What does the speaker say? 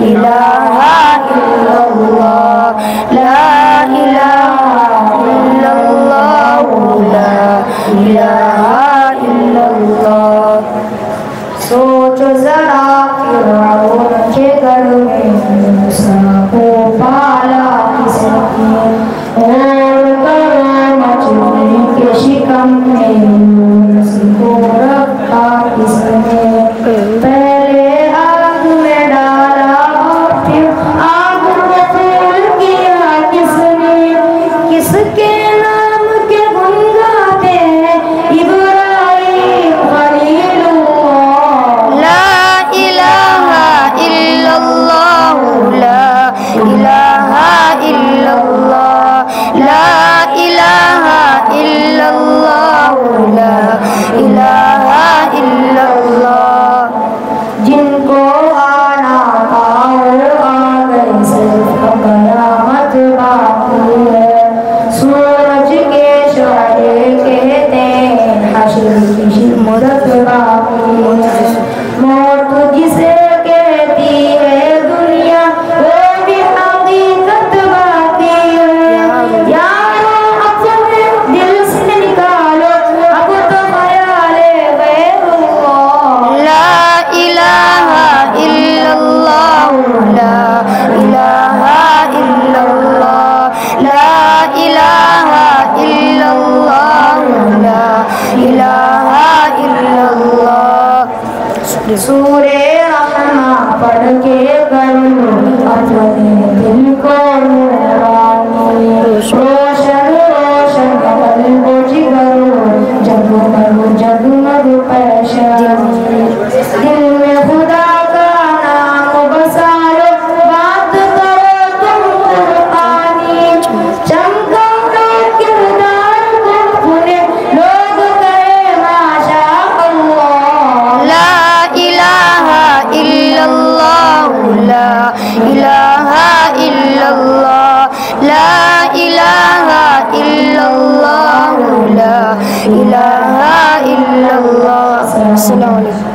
ইলাহা ইল্লাল্লাহ, লা ইলাহা ইল্লাল্লাহ, লা ইলাহা ইল্লাল্লাহ। सोचो जरा फिरौन के घर में मूसा को पाला किसने, और करो मजनू के शिकम में यूनुस को रखा किसने। पहले आग में डाला और फिर आग को फूल किया किसने। किसके नाम के गुण गाते हैं इब्राहिम खलीलुल्लाह। ला इलाहा इल्लल्लाह, ला इलाहा इल्लल्लाह, ला इलाहा इल्लल्लाह, ला इलाहा इल्लल्लाह। जिनको आना था वो आ गए, सिर्फ कयामत बाकी है। सूरज के शोले कहते हैं हश्र की मुदत बाकी है। मौत जिसे कहती है दुनिया वो भी हकीकत बाकी है। यारो अपने दिल से निकालो अब तो ख्याले गैरुल्लाह। ला इलाहा इल्लल्लाह, ला इलाहा इल्लल्लाह, ला इलाहा इल्लल्लाह, ला इलाहा इल्लल्लाह। सूरे रहमा पढ़ के कर लो अपने दिल को नूरानी। रोशन रोशन कल्ब जिगर जगमग जगमग पेशानी। दिल में खुदा का नाम बसा लो, बात करो तुम कुर्बानी। चमका दो किरदार तुम पुने, लोग कहे माशा अल्लाह। ला इलाहा इल्लल्लाह, ला इलाहा इल्लल्लाह, ला इलाहा इल्लल्लाह, ला इलाहा इल्लल्लाह। अस्सलामु अलैकुम।